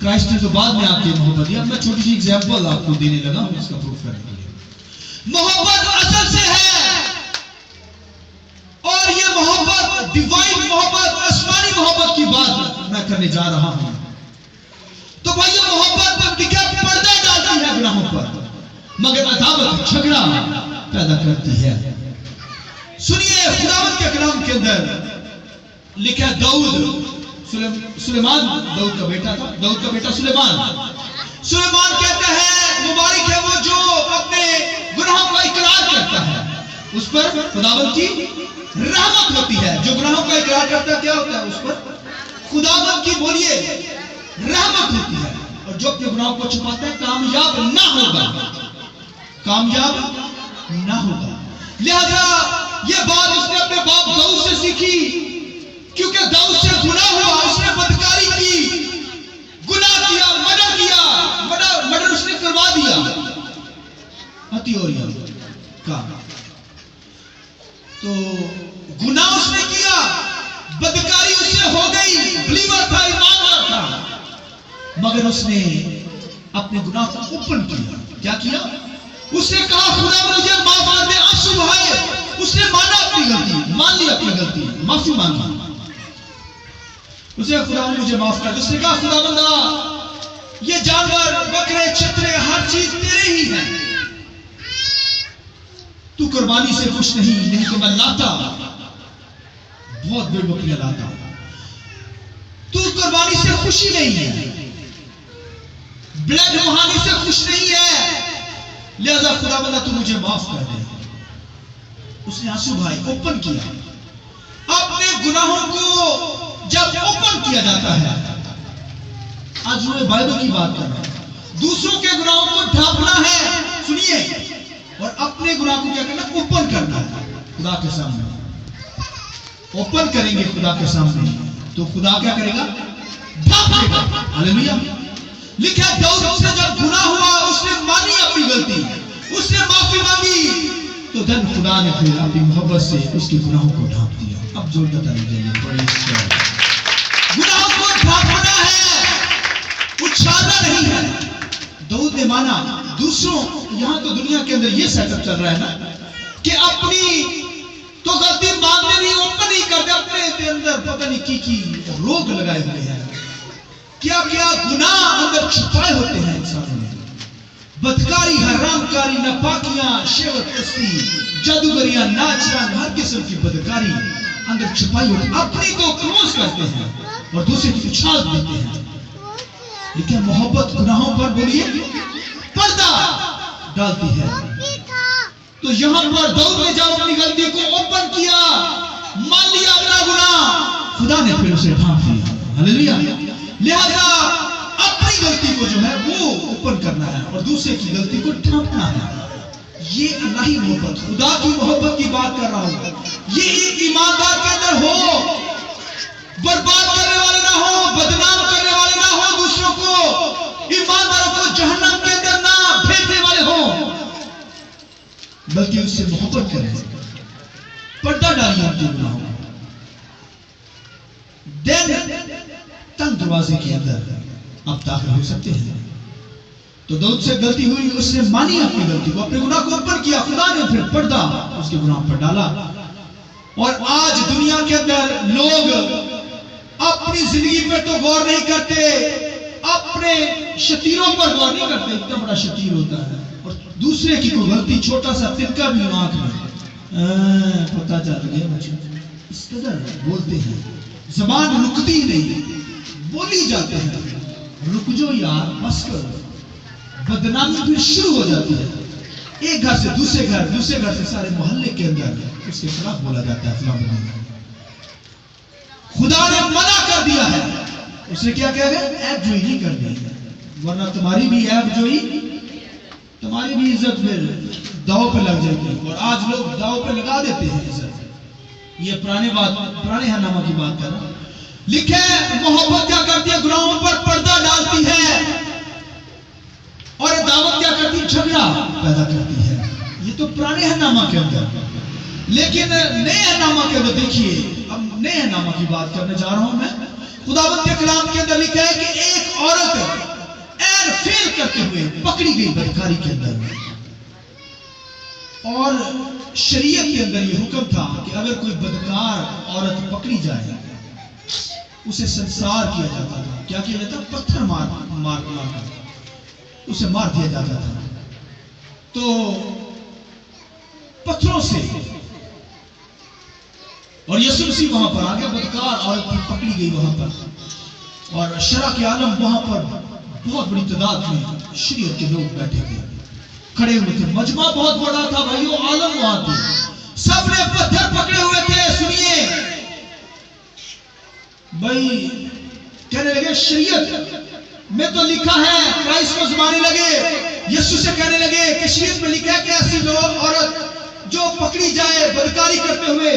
Christ نے تو بعد میں آپ کی محبت دیا. میں چھوٹی سی ایگزامپل آپ کو دینے لگا ہوں اس کا پروف کرنے کے لیے. محبت اصل سے ہے اور یہ محبت ڈیوائن محبت آسمانی محبت کی بات میں کرنے جا رہا ہوں. تو بھائی یہ محبت پردہ ڈالتی ہے گناہوں پر مگر عداوت جھگڑا پیدا کرتی ہے. سنیے خداوند کے کلام کے اندر لکھا سلیمان داؤد کا بیٹا تھا. داؤد کا بیٹا سلیمان کہتا ہے مبارک ہے وہ جو اپنے گناہوں کا اقرار کرتا ہے اس پر خداوند کی رحمت ہوتی ہے. جو گناہوں کا اقرار کرتا ہے کیا ہوتا ہے اس پر خداوند کی بولیے رحمت ہوتی ہے. اور جو اپنے گناہوں کو چھپاتا ہے کامیاب نہ ہوگا. لہذا یہ بات اس نے اپنے باپ داؤد سے سیکھی کیونکہ داؤد سے گناہ ہوا. اس نے بدکاری کی, گناہ کیا, مرڈر اس نے کروا دیا. تو گناہ اس نے کیا, بدکاری اس سے ہو گئی. بلیور تھا, ایماندار تھا, مگر اس نے اپنے گناہ کو اوپن کیا. کیا کیا؟ اس نے کہا خدا مجھے معاف کر دے, آنسو بہائے. اس نے مانا اپنی غلطی, مان لی اپنی غلطی, معافی مانگی. اسے خدا مجھے معاف کر دے. اس نے کہا خدا بندہ یہ جانور بکرے چترے ہر چیز تیرے ہی ہے, تو قربانی سے خوش نہیں تو میں لاتا, بہت بڑی بکریاں لاتا. تو قربانی سے خوشی نہیں ہے, بلڈ بہانے سے خوش نہیں ہے, لہذا خدا بندہ تو مجھے معاف کر دے. اس نے آنسو بھائی اوپن کیا. اپنے گناہوں کو جب اوپن کیا جاتا ہے, آج میں بائبل کی بات کر رہا ہوں, دوسروں کے گناہوں کو ڈھانپنا ہے. سنیے, اور اپنے گناہ کو کیا کرنا, اوپن کرنا ہے خدا کے سامنے. اوپن کریں گے خدا کے سامنے تو خدا کیا کرے گا, ڈھانپ لے گا. ہاللیلویا. لکھا ہے داؤد سے جب گناہ ہوا اس نے مانی اپنی غلطی, اس نے معافی مانگی, تو دن خدا نے پھر اپنی محبت سے اس کے گناہوں کو ڈھانپ دیا. اب زور بتا لیجیے, گناہوں کو ڈھانپنا ہے, اچھالنا نہیں ہے. داؤد نے مانا. دوسروں یہاں تو دنیا کے اندر یہ سیٹ اپ چل رہا ہے نا کہ اپنی تو غلطی مانتے نہیں, اوپن نہیں کرتے, اپنے اندر پتہ نہیں کی روگ لگائے ہوئے ہیں. کیا گناہ اندر چھپائے ہوتے ہیں انسانوں میں. بدکاری, حرام کاری, ناپاکیاں, شہوت پرستی, جادوگریاں, ناچ گان, ہر قسم کی بدکاری اندر چھپائی ہوتی ہے. اپنی کو کلوز کرتے ہیں اور دوسرے کی اچھال دیتے ہیں. لیکن محبت گناہوں پر بولیے پردہ ڈالتی ہے. تو یہاں پر داؤد نے جب اپنی غلطی کو اوپن کیا, مان لیا اپنا گناہ, خدا نے پھر اسے ڈھانپ دیا. ہاللیلویا. لہذا اپنی غلطی کو جو ہے وہ اوپن کرنا ہے اور دوسرے کی غلطی کو ڈھانپنا ہے. یہ الہی محبت, خدا کی محبت کی بات کر رہا ہوں. یہ ایک ایماندار کے اندر ہو, برباد کرنے والے نہ ہو, بدنام کرنے والے نہ ہو, دوسروں کو, ایمانداروں کو جہنم کے اندر نہ بھیجنے والے ہوں, بلکہ اس سے محبت کریں, پردہ ڈالیے اپنے گناہوں. تنگ دروازے کے اندر آپ داخل ہو سکتے ہیں. تو داؤد سے غلطی ہوئی, اس نے مانی اپنی غلطی کو, اپنے گناہ کو اوپن کیا. خدا نے پھر پردہ اس کے گناہ پر ڈالا. اور آج دنیا کے اندر لوگ اپنی زندگی پر تو غور نہیں کرتے, اپنے شتیروں پر غور نہیں کرتے. اتنا بڑا شتیر ہوتا ہے اور دوسرے کی کوئی غلطی, چھوٹا سا تنکا بھی آنکھ میں پتہ چل گیا مجھے, اس قدر بولتے ہیں. زبان رکتی نہیں, بولی جاتے ہیں. رک جو یار, بس کرو. بدنامی پھر شروع ہو جاتی ہے. ایک گھر سے دوسرے گھر, دوسرے گھر سے سارے محلے کے اندر اس کے خلاف بولا جاتا ہے. خدا نے منع کر دیا ہے. اس نے کیا کہا ہے, عیب جوئی نہیں کرنی, ورنہ تمہاری بھی عیب جوئی, تمہاری بھی عزت پھر داؤ پہ لگ جائے گی. اور آج لوگ داؤ پہ لگا دیتے ہیں عزت. یہ پرانے نامہ کی بات کر رہا ہوں. لکھے محبت کیا کرتی ہے, گناہوں پر پردہ ڈالتی ہے, اور دعوت کیا کرتی ہے, جھگڑا پیدا کرتی ہے. یہ تو پرانے نامہ کے اندر. لیکن نئے نامہ کے اندر دیکھیے, اب نئے نامہ کی بات کرنے جا رہا ہوں میں. خداوند کے کلام کے اندر لکھا ہے کہ ایک عورت عین فیل کرتے ہوئے پکڑی گئی بدکاری کے اندر، اور شریعت کے اندر یہ حکم تھا کہ اگر کوئی بدکار عورت پکڑی جائے اسے سنسار کیا جاتا تھا. کیا کیا جاتا؟ پتھر مار کر اسے مار دیا جاتا تھا. تو پتھروں سے، اور یسوع مسیح وہاں پر آ گیا، بدکار عورت پکڑی گئی وہاں پر، اور شرع کے عالم وہاں پر بہت بڑی تعداد میں شریعت کے لوگ بیٹھے تھے، کھڑے ہوئے تھے. مجمع بہت بڑا تھا بھائیو، عالم وہاں تھے، سب نے پتھر پکڑے ہوئے تھے. سنیے بھائی، کہنے لگے شریعت میں تو لکھا ہے، کرائسٹ کو زمانے لگے، یسوع سے کہنے لگے کہ شریعت میں لکھا ہے کہ ایسی لوگ عورت جو پکڑی جائے بدکاری کرتے ہوئے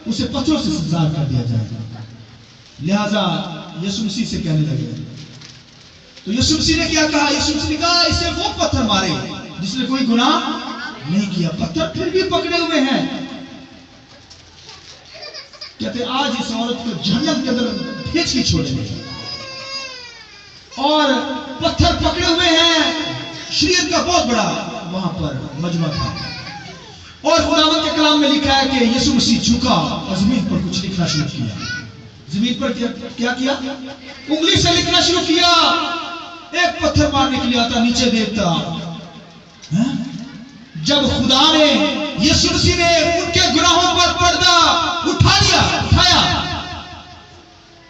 اسے پتھروں سے سنسار کر دیا جائے. لہذا یسوع مسیح سے کہنے لگے. تو یسوع مسیح نے کیا کہا؟ یسوع مسیح نے کہا اسے وہ پتھر مارے جس نے کوئی گناہ نہیں کیا. پتھر پھر بھی پکڑے ہوئے ہیں. کہتے آج اس عورت کو جہنم کے اندر بھیج کے چھوڑیں گے. اور پتھر پکڑے ہوئے ہیں. شریعت کا بہت بڑا وہاں پر مجمع تھا. اور خداوند کے کلام میں لکھا ہے کہ یسوع مسیح جھکا اور زمین پر کچھ لکھنا شروع کیا. زمین پر کیا کیا؟ انگلی سے لکھنا شروع کیا. ایک پتھر مارنے کے لیے آتا، نیچے دیکھتا. جب خدا نے، یسوع مسیح نے ان کے گناہوں پر پردہ اٹھایا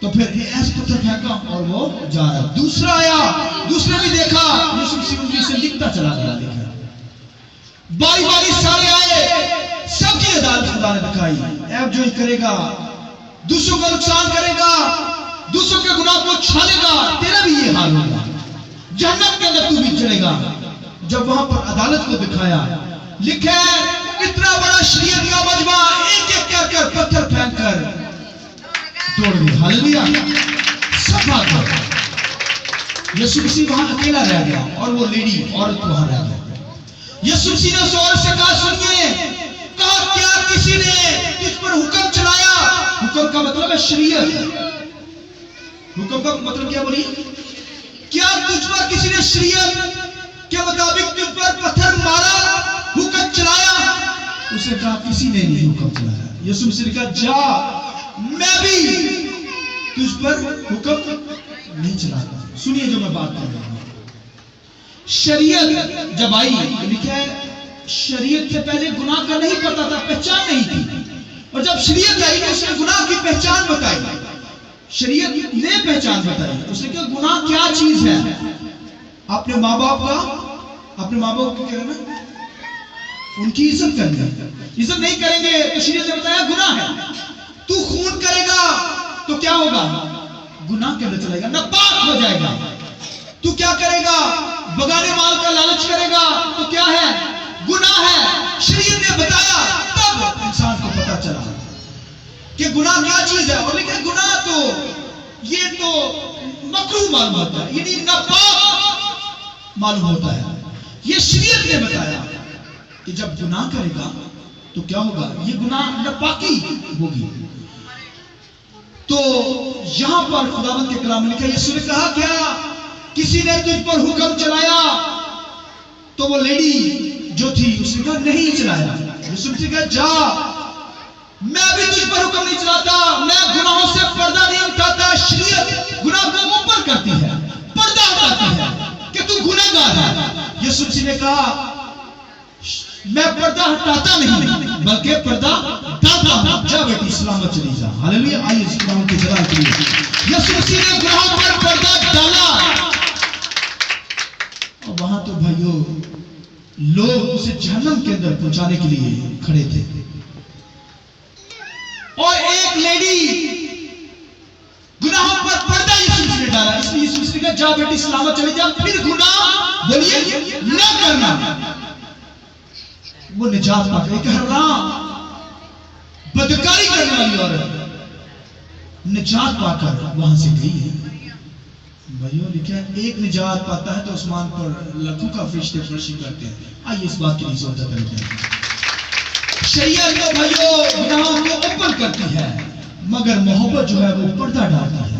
تو پھر ایسے پتھر پھینکا اور وہ جا رہا. دوسرا آیا، دوسرے بھی دیکھا، یسوع مسیح انگلی سے لکھتا چلا گیا. باری باری سارے آئے، سب کی عدالت خدا نے دکھائی. ایب جو ہی کرے گا، دوسروں کا نقصان کرے گا، دوسروں کے گناہ کو چھالے گا، تیرا بھی یہ حال ہوگا، جہنم کے اندر تو بھی چلے گا. جب وہاں پر عدالت کو دکھایا، لکھا ہے اتنا بڑا شریعت کا مجمع ایک ایک کر پتھر پھینک کر توڑ گئے. ہاللویا، سب بات ہے. یسوع مسیح وہاں اکیلا رہ گیا اور وہ لیڈی عورت وہاں رہ گیا. یسوع مسیح نے اس عورت سے کہا، سنیے، کہا کیا کسی نے تجھ پر حکم چلایا؟ حکم کا مطلب ہے شریعت. حکم کا مطلب کیا بولیے؟ کیا تجھ پر کسی نے شریعت کے مطابق تجھ پر پتھر مارا، حکم چلایا؟ اسے کہا کسی نے نہیں حکم چلایا. یسوع مسیح نے کہا جا، میں بھی تجھ پر حکم نہیں چلاتا. سنیے جو میں بات کر رہا ہوں. شریعت جب آئی، لکھا ہے شریعت سے پہلے گناہ کا نہیں پتا تھا، پہچان نہیں تھی. اور جب شریعت آئی تو اس نے گناہ کی پہچان بتائی. شریعت نے پہچان بتائی. اس نے کہا گناہ کیا چیز ہے. اپنے ماں باپ کو کیا کرنا؟ ان کی عزت کرنا. عزت نہیں کریں گے تو شریعت نے بتایا گناہ ہے. تو خون کرے گا تو کیا ہوگا؟ گناہ کے اندر چلے گا، ناپاک ہو جائے گا. تو کیا کرے گا؟ بگانے مال کا لالچ کرے گا تو کیا ہے؟ گناہ ہے. شریعت نے بتایا، تب انسان کو پتا چلا کہ گناہ کیا چیز ہے. اور لیکن گناہ تو یہ تو مکروہ معلوم ہوتا ہے، یعنی ناپاک معلوم ہوتا ہے. یہ شریعت نے بتایا کہ جب گناہ کرے گا تو کیا ہوگا؟ یہ گناہ ناپاکی ہوگی. تو یہاں پر خداوند کے کلام میں لکھا ہے، یسوع نے کہا کیا کسی نے تجھ پر حکم چلایا؟ تو وہ لیڈی جو تھی اس نے کہا نہیں چلایا. یسوع نے کہا جا، میں بھی تجھ پر حکم نہیں چلاتا، میں گناہوں سے پردہ نہیں اٹھاتا. شریعت گناہ کو اوپر کرتی ہے، پردہ اٹھاتی ہے کہ تو گنہگار ہے. یسوع نے کہا میں پردہ ہٹاتا نہیں بلکہ پردہ ڈالتا ہوں. جا بیٹی سلامت چلی جا. ہاللویا. آئیے اس کلام کے جلال کے لیے یسوع مسیح نے گناہوں پر پردہ ڈالا. اور وہاں تو بھائیو لوگ اسے جہنم کے اندر پہنچانے کے لیے کھڑے تھے. اور ایک لیڈی گناہوں پر پردہ یسوع نے ڈالا. اس لیے یسوع نے کہا جا بیٹی سلامت چلی جا، پھر گناہ بولیے نہ کرنا. وہ نجات پا گئی. ایک حرام بدکاری کرنے والی عورت نجات پا کر وہاں سے گئی ہے. بھائیوں لکھا ہے ایک نجات پاتا ہے تو آسمان پر لاکھوں کا فرشتے فرشی کرتے ہیں. آئیے اس بات کے لیے سوچا کرتے ہیں. شریعت تو بھائیوں گناہوں کو اوپن کرتی ہے، مگر محبت جو ہے وہ پردہ ڈالتا ہے.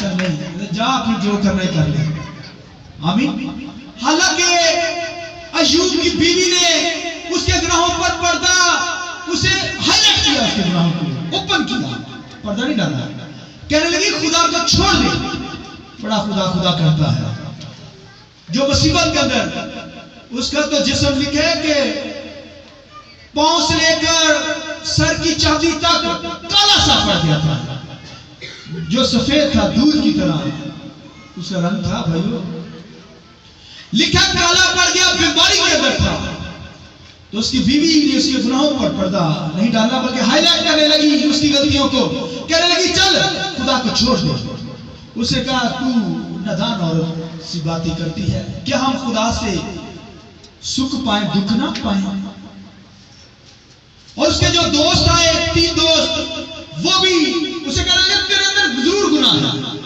کہا نہیں، جا پھر جو کرنا ہے کر لے. آمین. حالانکہ ایوب کی بیوی نے اس کے گناہوں پر پردہ اسے ہائی لائٹ کیا، اس کے گناہوں کو اوپن کیا، پردہ نہیں ڈالا. کہنے لگی خدا کو چھوڑ دے. بڑا خدا خدا کرتا ہے جو مصیبت کے اندر اس کا تو جسم لکھے کہ پاؤں سے لے کر سر کی چاندی تک کالا سا پڑ گیا تھا، جو سفید تھا دودھ کی طرح اس کا رنگ تھا. بھائیو لکھا کالا پڑ گیا، بیماری کے اندر تھا. تو اس کی بیوی نے اس کے گناہوں پر پردہ نہیں ڈالا بلکہ ہائی لائٹ کرنے لگی اس کی غلطیوں کو. کہنے لگی چل خدا کو چھوڑ دے. اسے کہا تو نادان عورت سی باتیں کرتی ہے، کیا ہم خدا سے سکھ پائیں دکھ نہ پائیں؟ اور اس کے جو دوست آئے 3 دوست وہ بھی اسے کہنے لگے تیرے اندر ضرور گناہ ہے.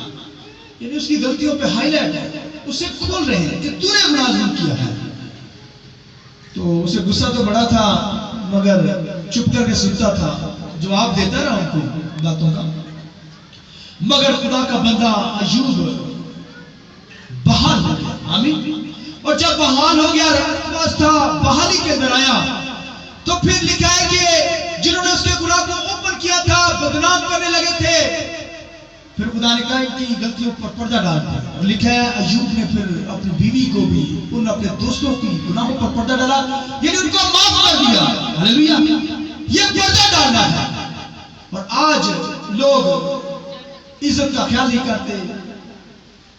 یعنی اس کی غلطیوں پہ ہائی لائٹ ہے، اسے کھول رہے ہیں کہ تو نے گناہ ضرور کیا ہے. تو اسے غصہ تو بڑا تھا مگر چپ کر کے سنتا تھا، جواب دیتا رہا ان کو باتوں کا. مگر خدا کا بندہ ایوب بحال ہو گیا. آمین. اور جب بحال ہو گیا راستہ بحالی کے اندر آیا تو پھر لکھا ہے کہ جنہوں نے اس کے گناہ کو اوپن کیا تھا بدنام کرنے لگے تھے، پھر خدا نے کہا ان کی غلطیوں پر پردہ ڈال دیا. اور لکھا ہے ایوب نے پھر اپنی بیوی کو بھی ان اپنے دوستوں کی گناہوں پر پردہ ڈالا، یعنی ان کو معاف کر دیا. ہاللیلویہ. یہ پردہ ڈالنا ہے. اور آج لوگ عزت کا خیال نہیں کرتے،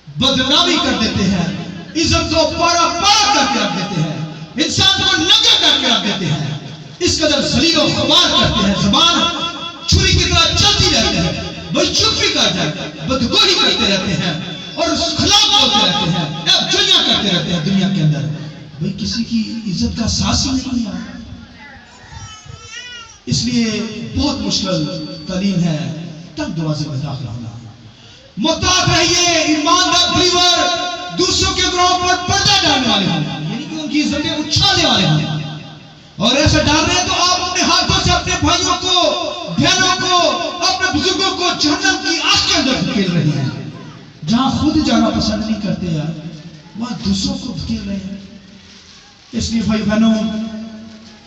بدنامی کر دیتے ہیں، عزت کو پارا پارا کر کے رکھ دیتے ہیں، انسان کو ننگا کر کے رکھ دیتے ہیں، اس قدر ذلیل و خوار کرتے ہیں، زبان چھری کی طرح چلتی رہتی ہے، بھائی چپ بھی کر جائے، بدگوئی کرتے رہتے ہیں اور خلاف ہوتے رہتے ہیں، اب جویاں کرتے رہتے ہیں دنیا کے اندر. بھائی کسی کی عزت کا ساس ہی نہیں ہے. اس لیے بہت مشکل تعلیم ہے تب دروازے میں داخل ہونا. محتاط رہیے ایماندار بلیور دوسروں کے گناہوں پر پردہ ڈالنے والے ہوں، یعنی کہ ان کی عزتیں اچھالنے والے ہوں. اور ایسا ڈال رہے ہیں تو آپ اپنے ہاتھوں سے اپنے بھائیوں کو، بہنوں کو، اپنے بزرگوں کو جہنم کی آگ کے اندر دھکیل رہے ہیں. جہاں خود جانا پسند نہیں کرتے ہیں وہاں دوسروں کو دھکیل رہے ہیں. اس لیے بھائی بہنوں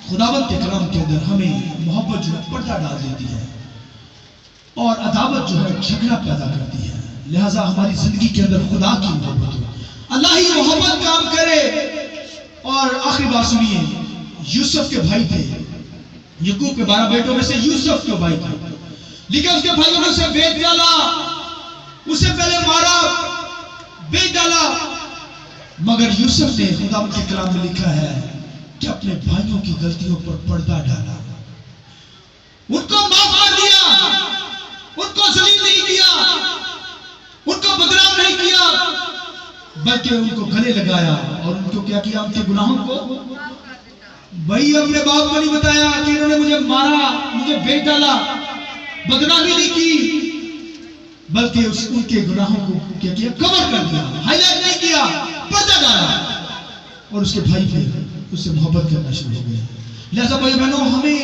خداوند کے کلام کے اندر ہمیں محبت جو ہے پردہ ڈال دیتی ہے اور عداوت جو ہے جھگڑا پیدا کرتی ہے. لہٰذا ہماری زندگی کے اندر خدا کی محبت ہو، اللہ ہی محبت کام کرے. اور آخری بات سنیے، یوسف کے بھائی تھے، یعقوب کے 12 بیٹوں میں سے یوسف کے بھائی تھے، لیکن اس کے بھائیوں نے اسے بیچ ڈالا، اسے پہلے مارا، بیچ ڈالا. مگر یوسف نے خدا کے کلام میں لکھا ہے کہ اپنے بھائیوں کی غلطیوں پر پردہ ڈالا، ان کو معاف کر دیا، ان کو ذلیل نہیں کیا، ان کو بدنام نہیں کیا، بلکہ ان کو گلے لگایا اور ان کو کیا کیا؟ ان کے گناہوں کو. بھائی اپنے باپ کو نہیں بتایا کہ انہوں نے مجھے مارا، مجھے بیچ ڈالا، بدنامی نہیں کی، بلکہ ان کے گناہوں کو کیا کیا؟ کور کر دیا، ہائی لائٹ نہیں کیا، پردہ ڈالا. اور اس کے بھائی پھر اس سے محبت کرنا شروع ہو گیا. لہذا بھائی بہنوں ہمیں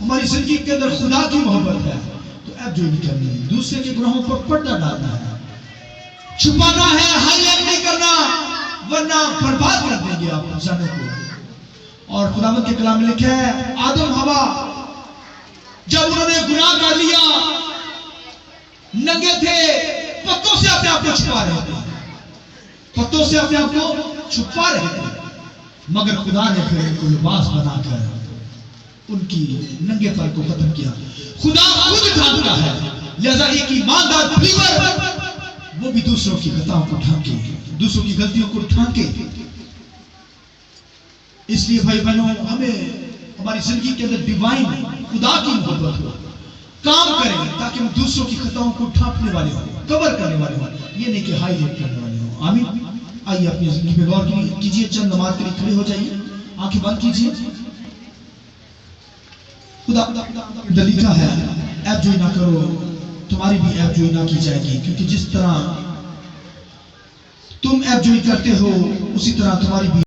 ہماری زندگی کے اندر خدا کی محبت ہے تو ایب جو نہیں کرنی ہے، دوسرے کے گناہوں پر پردہ ڈالنا ہے، چھپانا ہے، ہائی لائٹ نہیں کرنا، ورنہ برباد کر دیں گے آپ انسانوں کو. اور خداوند کے کلام میں لکھا ہے آدم ہوا جب انہوں نے گناہ کر لیا ننگے تھے، پتوں سے اپنے آپ کو چھپا رہے تھے، پتوں سے اپنے آپ کو چھپا رہے تھے، مگر خدا نے پھر ان کو لباس بنا کر ان کی ننگے پر کو ختم کیا. خدا خود ڈھانپتا ہے. لہذا ایک ایماندار بلیور وہ بھی دوسروں کی خطاؤں کو ڈھانکے، دوسروں کی غلطیوں کو ڈھانکے. اس لیے بھائی بہنوں ہمیں ہماری زندگی کے اندر ڈیوائن خدا کی محبت ہو، کام کریں تاکہ ہم دوسروں کی خطاؤں کو ڈھانپنے والے ہوں، کور کرنے والے ہوں، یہ نہیں کہ ہائی لائٹ کرنے والے ہوں. آمین. آئیے اپنی زندگی پہ غور کیجیے، چند نماز کے لیے کھڑے ہو جائیے، آنکھیں بند کیجیے. خدا لکھا ہے ایب جوئی نہ کرو، تمہاری بھی ایب جوئی نہ کی جائے گی، کیونکہ جس طرح تم ایب جوئی کرتے ہو اسی طرح تمہاری بھی